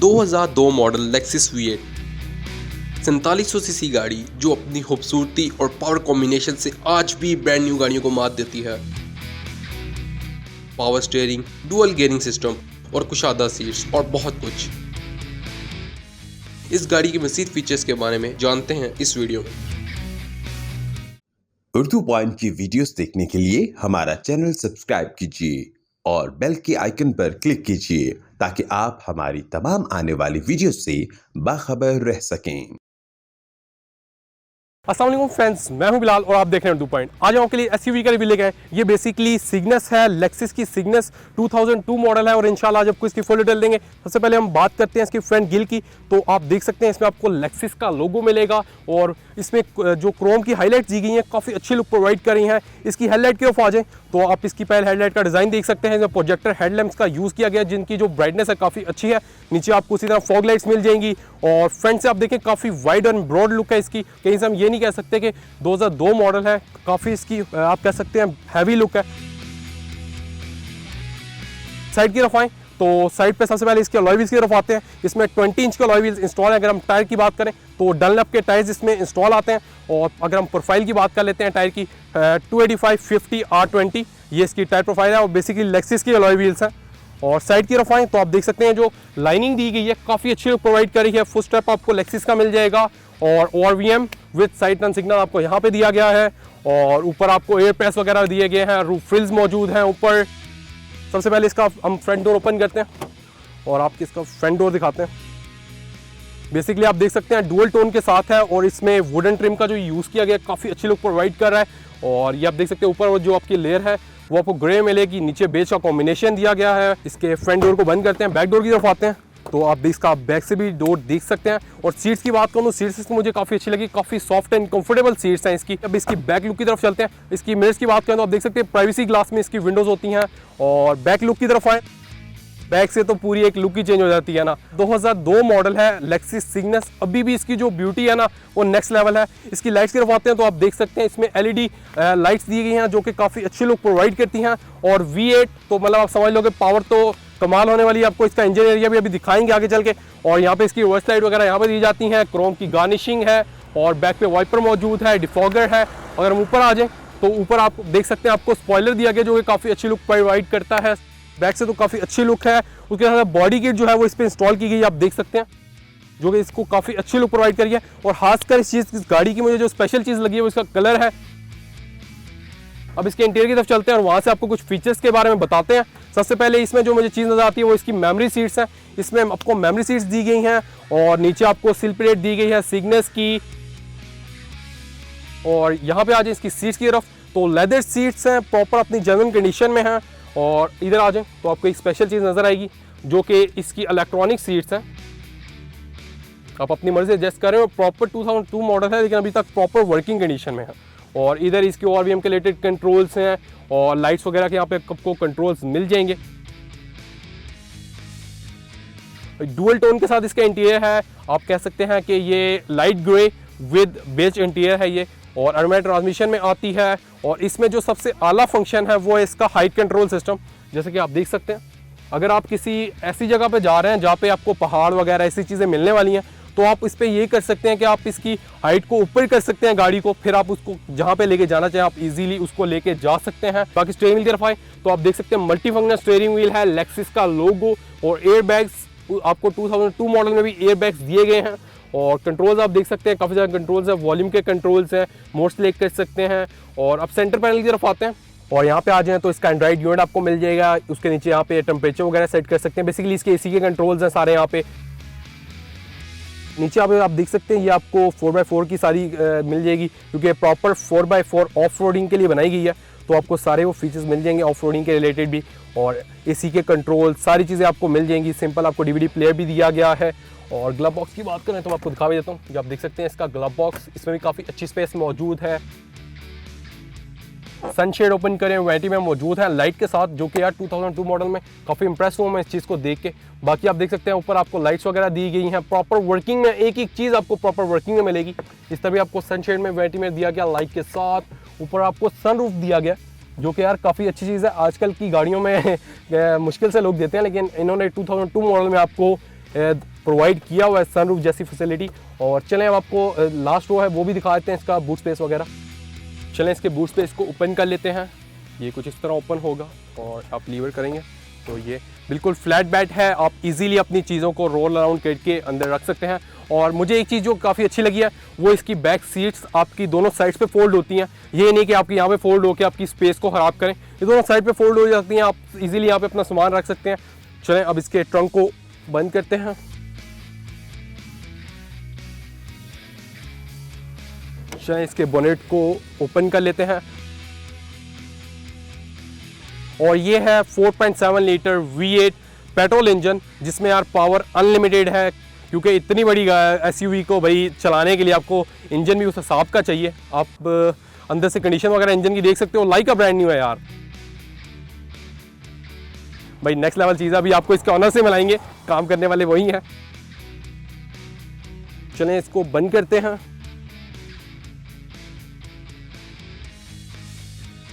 2002 model Lexus V8 4700 CC गाड़ी जो अपनी खूबसूरती और पावर कॉम्बिनेशन से आज भी ब्रांड न्यू गाड़ियों को मात देती है। Power steering, dual gearing system और कुशादा सीट्स और बहुत कुछ। इस गाड़ी के मज़ीद फीचर्स के बारे में जानते हैं इस वीडियो में। उर्दू पॉइंट की वीडियोस देखने के लिए हमारा चैनल सब्सक्राइब कीजिए और बेल के आइकन पर क्लिक कीजिए ताकि आप हमारी तमाम आने वाली वीडियोस से बाखबर रह सकें। अस्सलाम वालेकुम फ्रेंड्स, मैं हूं बिलाल और आप देख रहे हैं 2 पॉइंट। आज आपके लिए एसयूवी का रिव्यू लेके आए। ये बेसिकली सिग्नस है, लेक्सिस की सिग्नस 2002 मॉडल है और इंशाल्लाह आज आपको इसकी फुल डिटेल देंगे। सबसे पहले हम बात करते हैं इसकी फ्रंट ग्रिल की। तो आप देख सकते हैं इसमें आपको लेक्सिस का लोगो मिलेगा और इसमें जो क्रोम की हाईलाइट दी गई हैं काफ़ी अच्छी लुक प्रोवाइड कर रही हैं। इसकी हेडलाइट की तरफ आ जाए तो आप इसकी पहले हेडलाइट का डिज़ाइन देख सकते हैं। इसमें प्रोजेक्टर हेडलैम्प्स का यूज़ किया गया जिनकी जो ब्राइटनेस है काफ़ी अच्छी है। नीचे आपको उसी तरह फॉग लाइट्स मिल जाएंगी और फ्रंट से आप देखें काफ़ी वाइड और ब्रॉड लुक है इसकी। कहीं से हम ये नहीं कह सकते कि 2002 मॉडल है, काफ़ी इसकी आप कह सकते हैं हैवी लुक है। साइड की तरफ आएँ तो साइड पे सबसे पहले इसके अलॉय व्हील्स की तरफ आते हैं। इसमें 20 इंच के अलॉय व्हील्स इंस्टॉल है। अगर हम टायर की बात करें तो डनलप के टायर्स इसमें इंस्टॉल आते हैं और अगर हम प्रोफाइल की बात कर लेते हैं टायर की 285 50 R20 ये इसकी टायर प्रोफाइल है और बेसिकली लेक्सिस की अलॉय व्हील्स हैं। और साइड की तरफ आएँ तो आप देख सकते हैं जो लाइनिंग दी गई है काफ़ी अच्छी प्रोवाइड करी है। फुट स्टेप आपको लेक्सिस का मिल जाएगा और ORVM with side turn signal आपको यहाँ पे दिया गया है और ऊपर आपको एयर प्रेस वगैरह दिए गए हैं। रूफ फ्रिल्स मौजूद हैं ऊपर। सबसे पहले इसका हम फ्रंट डोर ओपन करते हैं और आपको इसका फ्रंट डोर दिखाते हैं। बेसिकली आप देख सकते हैं डुअल टोन के साथ है और इसमें वुडन ट्रिम का जो यूज़ किया गया काफ़ी अच्छी लुक प्रोवाइड कर रहा है। और ये आप देख सकते हैं ऊपर जो आपकी लेयर है वो आपको ग्रे मिलेगी, नीचे बेज का कॉम्बिनेशन दिया गया है। इसके फ्रंट डोर को बंद करते हैं, बैक डोर की तरफ आते हैं तो आप इसका बैक से भी डोर देख सकते हैं। और सीट्स की बात करूँ तो सीट्स मुझे काफ़ी अच्छी लगी, काफ़ी सॉफ्ट एंड कंफर्टेबल सीट्स हैं इसकी। अब इसकी बैक लुक की तरफ चलते हैं। इसकी मिरर्स की बात करें तो आप देख सकते हैं प्राइवेसी ग्लास में इसकी विंडोज़ होती हैं। और बैक लुक की तरफ आए, बैक से तो पूरी एक लुक ही चेंज हो जाती है ना। 2002 मॉडल है लेक्सिस सिग्नस, अभी भी इसकी जो ब्यूटी है ना वो नेक्स्ट लेवल है। इसकी लाइट्स की तरफ आते हैं तो आप देख सकते हैं इसमें LED लाइट्स दी गई हैं जो कि काफ़ी अच्छी लुक प्रोवाइड करती हैं। और V8 तो मतलब आप समझ लोगे पावर तो कमाल होने वाली है। आपको इसका इंजन एरिया भी अभी दिखाएंगे आगे चल के। और यहाँ पे इसकी रिवर्स लाइट वगैरह यहाँ पे दी जाती हैं, क्रोम की गार्निशिंग है और बैक पे वाइपर मौजूद है, डिफॉगर है। अगर हम ऊपर आ जाएँ तो ऊपर आप देख सकते हैं आपको स्पॉइलर दिया गया जो कि काफ़ी अच्छी लुक प्रोवाइड करता है। बैक से तो काफ़ी अच्छी लुक है। उसके साथ बॉडी किट जो है वो इस पर इंस्टॉल की गई आप देख सकते हैं जो कि इसको काफ़ी अच्छी लुक प्रोवाइड करी है। और खासकर इस गाड़ी की मुझे जो स्पेशल चीज़ लगी है वो इसका कलर है। अब इसके इंटीरियर की तरफ चलते हैं और वहाँ से आपको कुछ फीचर्स के बारे में बताते हैं। सबसे पहले इसमें जो मुझे चीज़ नज़र आती है वो इसकी मेमोरी सीट्स हैं। इसमें आपको मेमोरी सीट्स दी गई हैं और नीचे आपको सिल प्लेट दी गई है सिग्नस की। और यहाँ पे आ जाए इसकी सीट्स की तरफ तो लेदर सीट्स हैं, प्रॉपर अपनी जेन्युइन कंडीशन में हैं। और इधर आ जाए तो आपको एक स्पेशल चीज़ नज़र आएगी जो कि इसकी इलेक्ट्रॉनिक सीट्स हैं। आप अपनी मर्जी से एडजस्ट करें और प्रॉपर 2002 मॉडल है लेकिन अभी तक प्रॉपर वर्किंग कंडीशन में है। और इधर इसके ORVM के रिलेटेड कंट्रोल्स हैं और लाइट्स वगैरह के यहाँ पे आपको कंट्रोल्स मिल जाएंगे। डुअल टोन के साथ इसका इंटीरियर है। आप कह सकते हैं कि ये light grey with beige interior है ये। और ऑटोमेटिक ट्रांसमिशन में आती है और इसमें जो सबसे आला फंक्शन है वो है इसका हाइट कंट्रोल सिस्टम। जैसे कि आप देख सकते हैं अगर आप किसी ऐसी जगह पे जा रहे हैं जहाँ पे आपको पहाड़ वगैरह ऐसी चीज़ें मिलने वाली हैं तो आप इस पर ये कर सकते हैं कि आप इसकी हाइट को ऊपर कर सकते हैं गाड़ी को, फिर आप उसको जहाँ पे लेके जाना चाहें आप इजीली उसको लेके जा सकते हैं। बाकी स्टीयरिंग व्हील की तरफ आए तो आप देख सकते हैं मल्टी फंक्शनल स्टीयरिंग व्हील है, लेक्सिस का लोगो और एयर बैग्स आपको 2002 मॉडल में भी एयर बैग्स दिए गए हैं। और कंट्रोल्स आप देख सकते हैं काफ़ी ज़्यादा कंट्रोल्स है, वॉल्यूम के कंट्रोल्स हैं, मोड सेलेक्ट कर सकते हैं। और अब सेंटर पैनल की तरफ आते हैं और यहाँ पे आ जाएं तो इसका एंड्रॉइड यूनिट आपको मिल जाएगा। उसके नीचे यहाँ पे टेम्परेचर वगैरह सेट कर सकते हैं। बेसिकली इसके AC के कंट्रोल्स हैं सारे यहाँ पे। नीचे आप देख सकते हैं ये आपको 4x4 की सारी मिल जाएगी क्योंकि प्रॉपर 4x4 ऑफ रोडिंग के लिए बनाई गई है। तो आपको सारे वो फीचर्स मिल जाएंगे ऑफ रोडिंग के रिलेटेड भी और AC के कंट्रोल सारी चीज़ें आपको मिल जाएंगी। सिंपल आपको DVD प्लेयर भी दिया गया है। और ग्लव बॉक्स की बात करें तो मैं आपको दिखा भी देता हूँ। आप देख सकते हैं इसका ग्लव बॉक्स, इसमें भी काफ़ी अच्छी स्पेस मौजूद है। सनशेड ओपन करें वैनिटी में मौजूद है लाइट के साथ जो कि यार 2002 मॉडल में काफ़ी इंप्रेस हुआ मैं इस चीज़ को देख के। बाकी आप देख सकते हैं ऊपर आपको लाइट्स वगैरह दी गई हैं प्रॉपर वर्किंग में, एक एक चीज़ आपको प्रॉपर वर्किंग में मिलेगी। इस तरह भी आपको सनशेड में वैनिटी में दिया गया लाइट के साथ। ऊपर आपको सनरूफ दिया गया जो कि यार काफ़ी अच्छी चीज़ है। आजकल की गाड़ियों में मुश्किल से लोग देते हैं लेकिन इन्होंने 2002 मॉडल में आपको प्रोवाइड किया हुआ है सनरूफ जैसी फैसिलिटी। और चलें अब आपको लास्ट रो है वो भी दिखा देते हैं, इसका बूट स्पेस वगैरह। चलें इसके बूट स्पेस को ओपन कर लेते हैं। ये कुछ इस तरह ओपन होगा और आप लीवर करेंगे तो ये बिल्कुल फ्लैट बेड है, आप इजीली अपनी चीज़ों को रोल अराउंड करके अंदर रख सकते हैं। और मुझे एक चीज़ जो काफ़ी अच्छी लगी है वो इसकी बैक सीट्स आपकी दोनों साइड्स पे फोल्ड होती हैं। ये नहीं कि आपकी यहाँ पे फोल्ड होकर आपकी स्पेस को ख़राब करें, ये दोनों साइड पे फोल्ड हो जाती हैं, आप इजीली यहाँ पे अपना सामान रख सकते हैं। चलें अब इसके ट्रंक को बंद करते हैं। चलें इसके बोनेट को ओपन कर लेते हैं। और ये है 4.7 लीटर V8 पेट्रोल इंजन, जिसमें यार पावर अनलिमिटेड है, क्योंकि इतनी बड़ी SUV को भाई चलाने के लिए आपको इंजन भी उस हिसाब का चाहिए। आप अंदर से कंडीशन वगैरह इंजन की देख सकते हो, लाइक अ ब्रांड न्यू है यार भाई, नेक्स्ट लेवल चीज़ है। अभी आपको इसके ऑनर से मिलाएंगे, काम करने वाले वही हैं। चलें इसको बंद करते हैं।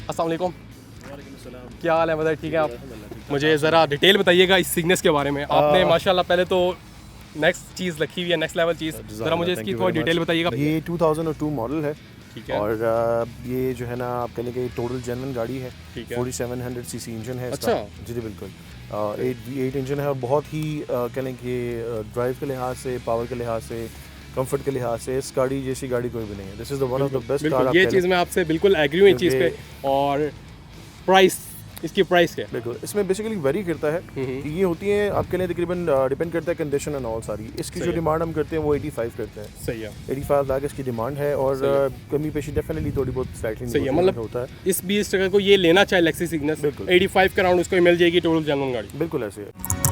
अस्सलाम वालेकुम, क्या हाल है मदर, ठीक है आप? मुझे ज़रा डिटेल बताइएगा इस सिग्नेस के बारे में। आपने माशाल्लाह पहले तो नेक्स्ट चीज़ रखी हुई है, नेक्स्ट लेवल चीज़, ज़रा मुझे इसकी थोड़ी डिटेल बताइएगा। ये 2002 मॉडल है, ठीक है। और ये जो है ना आप कह लेंगे टोटल जेन्युइन गाड़ी है। ठीक है। 4700 सीसी इंजन है इसका। अच्छा। जी बिल्कुल। 8 इंजन है और बहुत ही कह लें कि ड्राइव के लिहाज से, पावर के लिहाज से, कंफर्ट के लिहाज से इस गाड़ी जैसी गाड़ी कोई भी नहीं है। This is the one of the best car. ये चीज़ मैं आपसे बिल्कुल एग्री हूँ इस चीज़ पे। और प्राइस, इसकी प्राइस क्या है? बिल्कुल, इसमें बेसिकली वेरी करता है कि ये होती है आपके लिए तकरीबन डिपेंड करता है कंडीशन एंड ऑल सारी। इसकी जो डिमांड हम करते हैं वो 85 करते हैं। सही है, 85 लाख इसकी डिमांड है। और कमी पेशी डेफिनेटली थोड़ी बहुत स्लाइटली सही है। मतलब होता है। इस 20 टका को ये लेना चाहे लेक्सिस इग्निस, बिल्कुल। 85 के अराउंड उसको मिल जाएगी टोटल जेन्युइन गाड़ी। बिल्कुल ऐसे है।